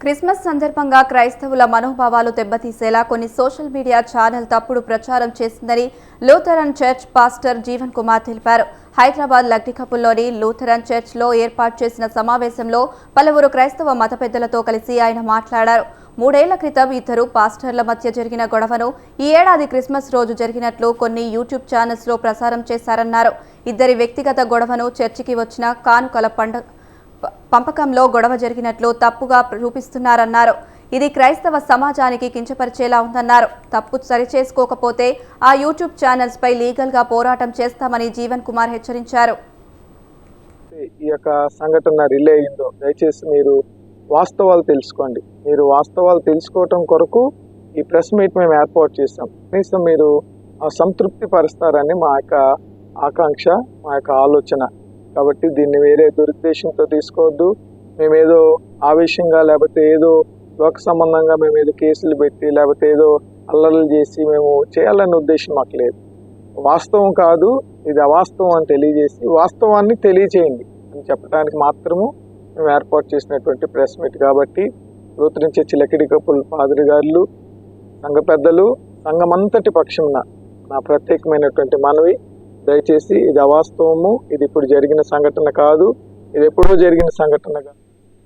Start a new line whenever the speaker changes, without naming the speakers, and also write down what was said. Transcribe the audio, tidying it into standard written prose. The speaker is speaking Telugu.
క్రిస్మస్ సందర్భంగా క్రైస్తవుల మనోభావాలు దెబ్బతీసేలా కొన్ని సోషల్ మీడియా ఛానల్ తప్పుడు ప్రచారం చేసిందని Lutheran church pastor Jeevan Kumar తెలిపారు. హైదరాబాద్ లక్డికపుల్లోని లూథరన్ చర్చ్లో ఏర్పాటు చేసిన సమావేశంలో పలువురు క్రైస్తవ మత పెద్దలతో కలిసి ఆయన మాట్లాడారు. 3 ఏళ్ల క్రితం ఇద్దరు పాస్టర్ల మధ్య జరిగిన గొడవను ఈ ఏడాది క్రిస్మస్ రోజు జరిగినట్లు కొన్ని యూట్యూబ్ ఛానల్స్లో ప్రసారం చేశారన్నారు. ఇద్దరి వ్యక్తిగత గొడవను చర్చికి వచ్చిన కానుకల పంపకంలో గొడవ జరిగినట్లు తప్పుగా చూపిస్తున్నారన్నారు. ఇది క్రైస్తవ సమాజానికి కించపరిచేలా ఉందన్నారు. తప్పు సరిచేసుకోకపోతే ఆ యూట్యూబ్ ఛానల్స్ పై లీగల్ గా పోరాటం చేస్తామని జీవన్ కుమార్ హెచ్చరించారు.
ఈ యొక్క సంఘటన రిలే అయిందో దయచేసి మీరు వాస్తవాలు తెలుసుకోండి. మీరు వాస్తవాలు తెలుసుకోవటం కొరకు ఈ ప్రెస్ మీట్ మేము ఏర్పాటు చేసాం. కనీసం మీరు సంతృప్తి పరుస్తారని మా యొక్క ఆకాంక్ష, మా యొక్క ఆలోచన. కాబట్టి దీన్ని వేరే దురుద్దేశంతో తీసుకోవద్దు. మేమేదో ఆవేశంగా లేకపోతే ఏదో లోక సంబంధంగా మేము ఏదో కేసులు పెట్టి లేకపోతే ఏదో అల్లర్లు చేసి మేము చేయాలనే ఉద్దేశం మాకు లేదు. వాస్తవం కాదు, ఇది అవాస్తవం అని తెలియజేసి వాస్తవాన్ని తెలియచేయండి అని చెప్పడానికి మాత్రము మేము ఏర్పాటు చేసినటువంటి ప్రెస్ మీట్. కాబట్టి లూథరన్ చర్చ్ లక్డికపుల్ పాదిరి గారులు, సంఘ పెద్దలు, సంఘమంతటి పక్షంన నా ప్రత్యేకమైనటువంటి మనవి, దయచేసి ఇది అవాస్తవము, ఇది ఇప్పుడు జరిగిన సంఘటన కాదు, ఇది ఎప్పుడో జరిగిన సంఘటన కాదు.